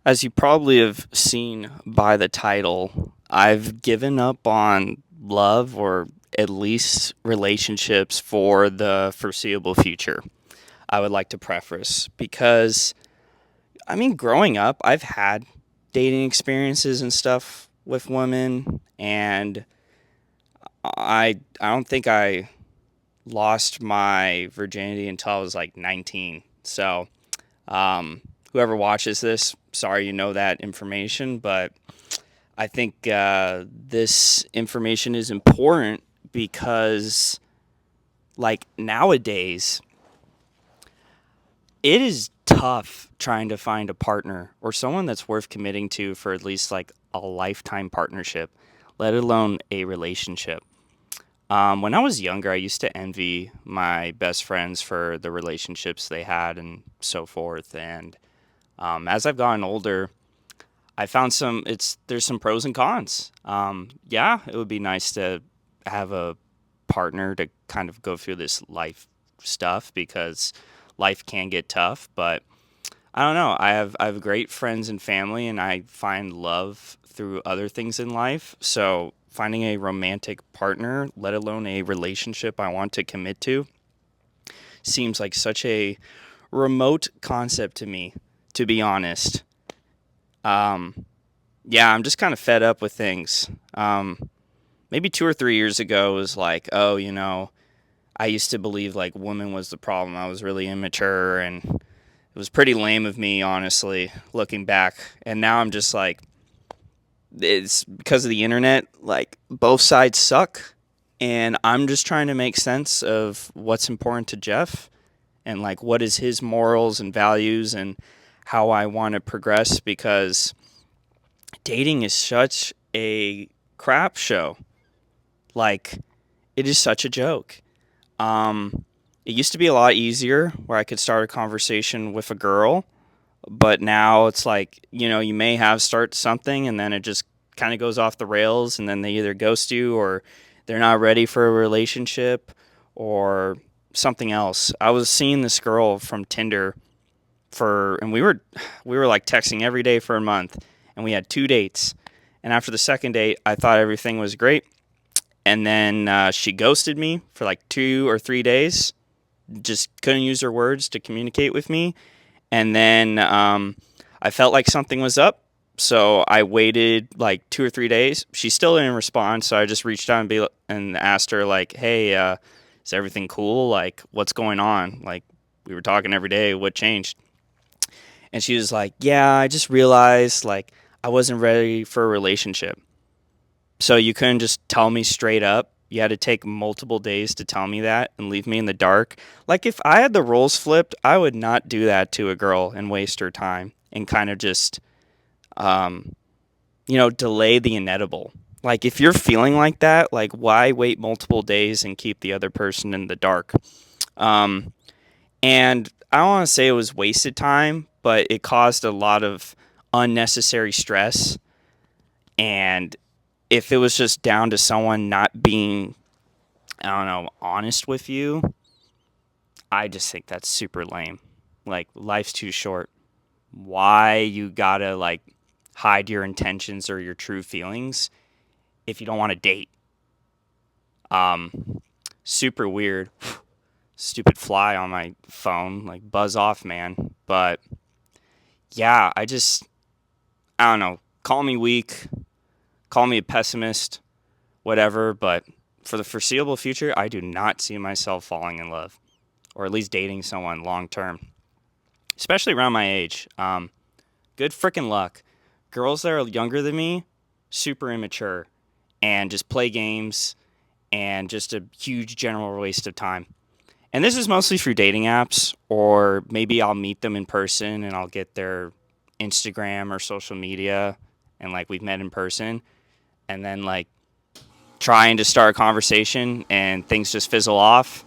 As you probably have seen by the title, I've given up on love or at least relationships for the foreseeable future. I would like to preface because, growing up, I've had dating experiences and stuff with women, and I don't think I lost my virginity until I was like 19. So, whoever watches this, sorry you know that information, but I think this information is important because, like, nowadays, it is tough trying to find a partner or someone that's worth committing to for at least like a lifetime partnership, let alone a relationship. When I was younger, I used to envy my best friends for the relationships they had and so forth. And as I've gotten older, I found there's some pros and cons. Yeah, it would be nice to have a partner to kind of go through this life stuff because life can get tough. But I don't know. I have great friends and family, and I find love through other things in life. So finding a romantic partner, let alone a relationship I want to commit to, seems like such a remote concept to me. To be honest, um, yeah, I'm just kind of fed up with things. Maybe 2 or 3 years ago it was like, oh, I used to believe like woman was the problem. I was really immature and it was pretty lame of me, honestly, looking back. And now I'm just like, it's because of the internet, like both sides suck. And I'm just trying to make sense of what's important to Jeff and like what is his morals and values and how I want to progress because dating is such a crap show. Like, it is such a joke. It used to be a lot easier where I could start a conversation with a girl, but now it's like, you may have start something and then it just kind of goes off the rails and then they either ghost you or they're not ready for a relationship or something else. I was seeing this girl from Tinder and we were like texting every day for a month and we had 2 dates. And after the second date, I thought everything was great. And then she ghosted me for like 2 or 3 days. Just couldn't use her words to communicate with me. And then I felt like something was up. So I waited like 2 or 3 days. She still didn't respond. So I just reached out and asked her, like, hey, is everything cool? Like, what's going on? Like, we were talking every day. What changed? And she was like, yeah, I just realized like I wasn't ready for a relationship. So you couldn't just tell me straight up. You had to take multiple days to tell me that and leave me in the dark. Like if I had the roles flipped, I would not do that to a girl and waste her time and kind of just, um, delay the inevitable. Like if you're feeling like that, like why wait multiple days and keep the other person in the dark? Um, and I don't want to say it was wasted time, but it caused a lot of unnecessary stress. And if it was just down to someone not being, I don't know, honest with you, I just think that's super lame. Like, life's too short. Why you gotta, like, hide your intentions or your true feelings if you don't want to date? Um, Super weird. Stupid fly on my phone. Like, buzz off, man. But, yeah, I don't know. Call me weak. Call me a pessimist. Whatever. But for the foreseeable future, I do not see myself falling in love or at least dating someone long term, especially around my age. Good freaking luck. Girls that are younger than me, super immature and just play games and just a huge general waste of time. And this is mostly through dating apps, or maybe I'll meet them in person and I'll get their Instagram or social media and like we've met in person and then like trying to start a conversation and things just fizzle off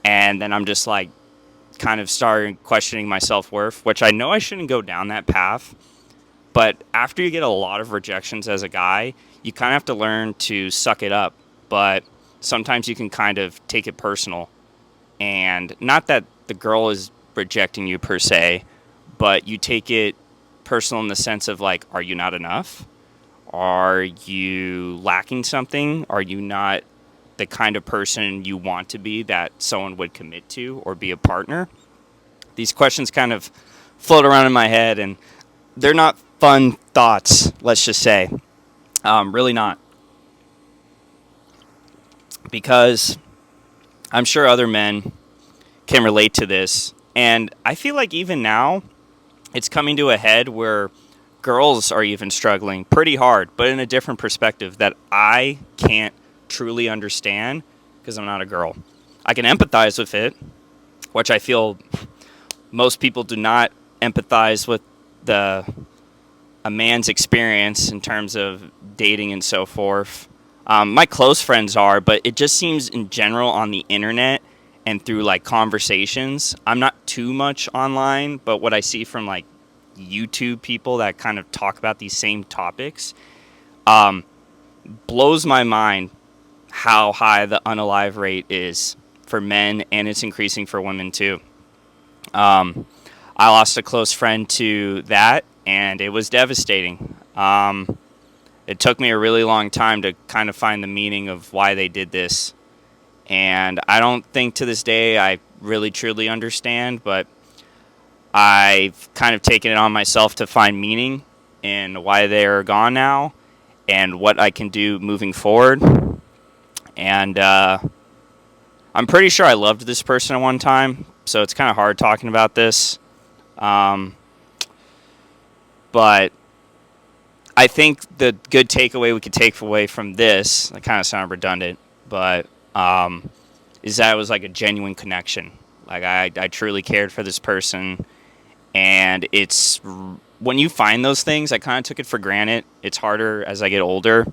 and then I'm just like kind of started questioning my self worth, which I know I shouldn't go down that path. But after you get a lot of rejections as a guy, you kind of have to learn to suck it up. But sometimes you can kind of take it personal. And not that the girl is rejecting you per se, but you take it personal in the sense of like, are you not enough? Are you lacking something? Are you not the kind of person you want to be that someone would commit to or be a partner? These questions kind of float around in my head, and they're not fun thoughts, let's just say. Really not. Because I'm sure other men can relate to this. And I feel like even now, it's coming to a head where girls are even struggling pretty hard, but in a different perspective that I can't truly understand because I'm not a girl. I can empathize with it, which I feel most people do not empathize with the a man's experience in terms of dating and so forth. My close friends are, but it just seems in general on the internet and through like conversations. I'm not too much online, but what I see from like YouTube people that kind of talk about these same topics um, blows my mind how high the unalive rate is for men, and it's increasing for women too. Um, I lost a close friend to that, and it was devastating. It took me a really long time to kind of find the meaning of why they did this. And I don't think to this day I really truly understand, but I've kind of taken it on myself to find meaning in why they're gone now and what I can do moving forward. And I'm pretty sure I loved this person at one time, so it's kind of hard talking about this. Um, but I think the good takeaway we could take away from this, I kind of sound redundant, but is that it was like a genuine connection. Like I truly cared for this person, and it's when you find those things, I kind of took it for granted. It's harder as I get older.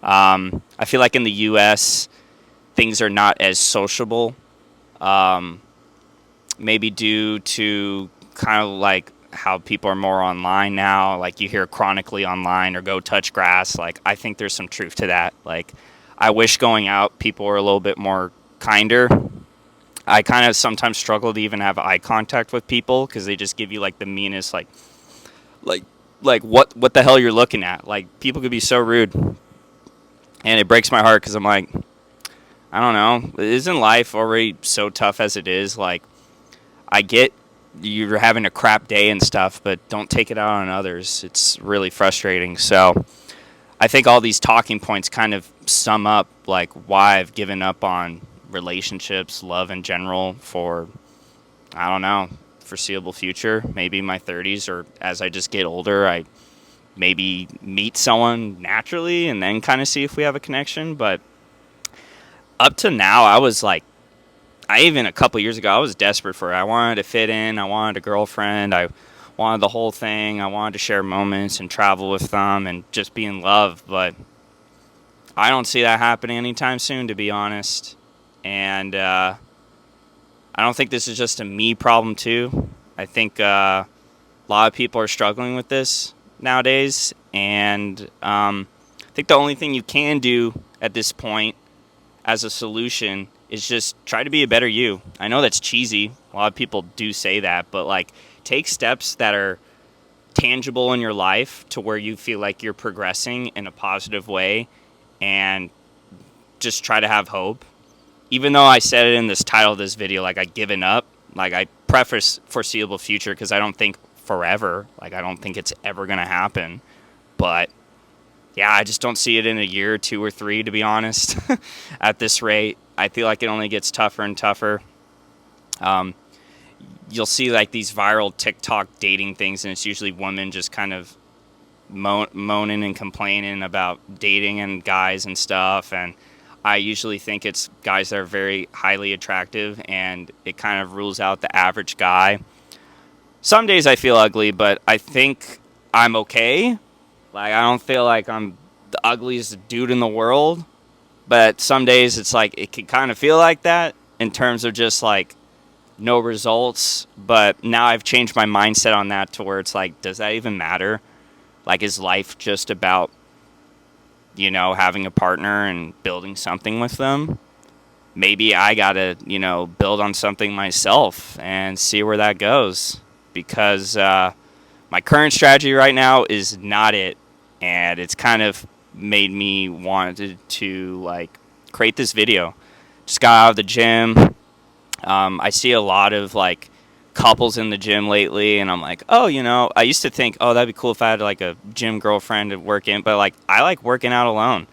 I feel like in the U.S., things are not as sociable, um, maybe due to kind of like how people are more online now. Like you hear chronically online or go touch grass. Like I think there's some truth to that. Like I wish going out people were a little bit more kinder. I kind of sometimes struggle to even have eye contact with people because they just give you like the meanest like like what the hell you're looking at. Like people could be so rude, and it breaks my heart because I'm like, I don't know, isn't life already so tough as it is? Like I get you're having a crap day and stuff, but don't take it out on others. It's really frustrating. So I think all these talking points kind of sum up like why I've given up on relationships, love in general for, I don't know, foreseeable future, maybe my 30s, or as I just get older, I maybe meet someone naturally and then kind of see if we have a connection. But up to now, I was like, I even a couple years ago, I was desperate for it. I wanted to fit in. I wanted a girlfriend. I wanted the whole thing. I wanted to share moments and travel with them and just be in love. But I don't see that happening anytime soon, to be honest. And I don't think this is just a me problem, too. I think a lot of people are struggling with this nowadays. And I think the only thing you can do at this point as a solution is just try to be a better you. I know that's cheesy. A lot of people do say that, but like take steps that are tangible in your life to where you feel like you're progressing in a positive way, and just try to have hope. Even though I said it in this title of this video, like I've given up, like I preface foreseeable future because I don't think forever, like I don't think it's ever going to happen. But yeah, I just don't see it in a year, 2 or 3, to be honest. At this rate, I feel like it only gets tougher and tougher. Um, you'll see like these viral TikTok dating things, and it's usually women just kind of moaning and complaining about dating and guys and stuff. And I usually think it's guys that are very highly attractive, and it kind of rules out the average guy. Some days I feel ugly, but I think I'm okay. Like, I don't feel like I'm the ugliest dude in the world. But some days it's like it can kind of feel like that in terms of just like no results. But now I've changed my mindset on that to where it's like, does that even matter? Like, is life just about, having a partner and building something with them? Maybe I got to, build on something myself and see where that goes. Because My current strategy right now is not it, and it's kind of made me wanted to like create this video. Just got out of the gym. I see a lot of like couples in the gym lately, and I'm like, oh, I used to think, oh, that'd be cool if I had like a gym girlfriend to work in, but like I like working out alone.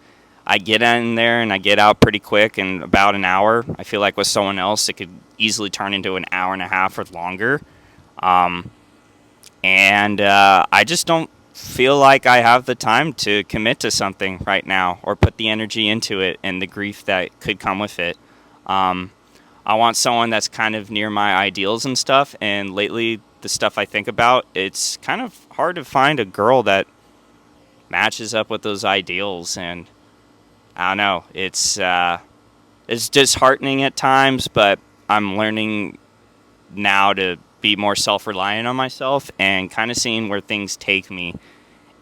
I get in there and I get out pretty quick in about an hour. I feel like with someone else, it could easily turn into an hour and a half or longer. Um, and I just don't feel like I have the time to commit to something right now or put the energy into it and the grief that could come with it. Um, I want someone that's kind of near my ideals and stuff. And lately, the stuff I think about, it's kind of hard to find a girl that matches up with those ideals. And I don't know, it's disheartening at times, but I'm learning now to be more self-reliant on myself and kind of seeing where things take me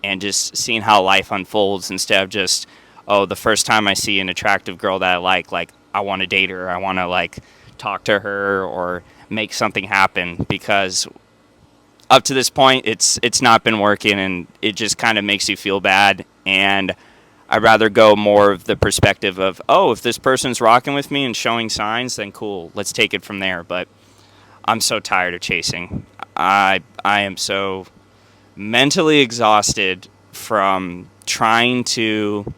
and just seeing how life unfolds instead of just, oh, the first time I see an attractive girl that I like I want to date her, I want to like talk to her or make something happen, because up to this point it's not been working and it just kind of makes you feel bad. And I'd rather go more of the perspective of, oh, if this person's rocking with me and showing signs, then cool, let's take it from there. But I'm so tired of chasing. I am so mentally exhausted from trying to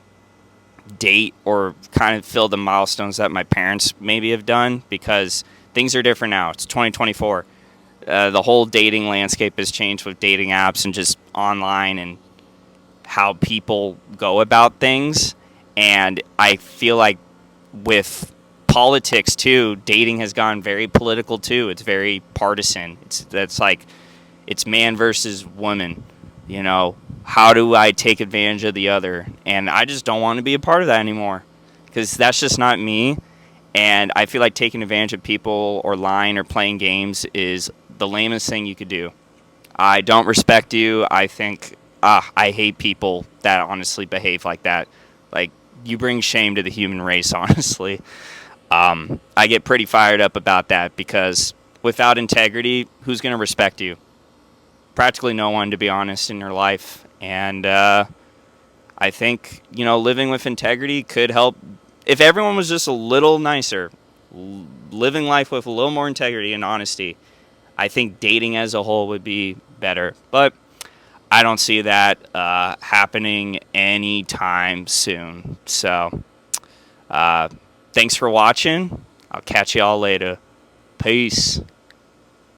date or kind of fill the milestones that my parents maybe have done, because things are different now. It's 2024. The whole dating landscape has changed with dating apps and just online and how people go about things. And I feel like with politics too, dating has gone very political too. It's very partisan. That's like it's man versus woman. How do I take advantage of the other? And I just don't want to be a part of that anymore, because that's just not me. And I feel like taking advantage of people or lying or playing games is the lamest thing you could do. I don't respect you. I think I hate people that honestly behave like that. Like, you bring shame to the human race, honestly. I get pretty fired up about that, because without integrity, who's going to respect you? Practically no one, to be honest, in your life. And I think, living with integrity could help. If everyone was just a little nicer, living life with a little more integrity and honesty, I think dating as a whole would be better. But I don't see that happening anytime soon. So, thanks for watching. I'll catch y'all later. Peace.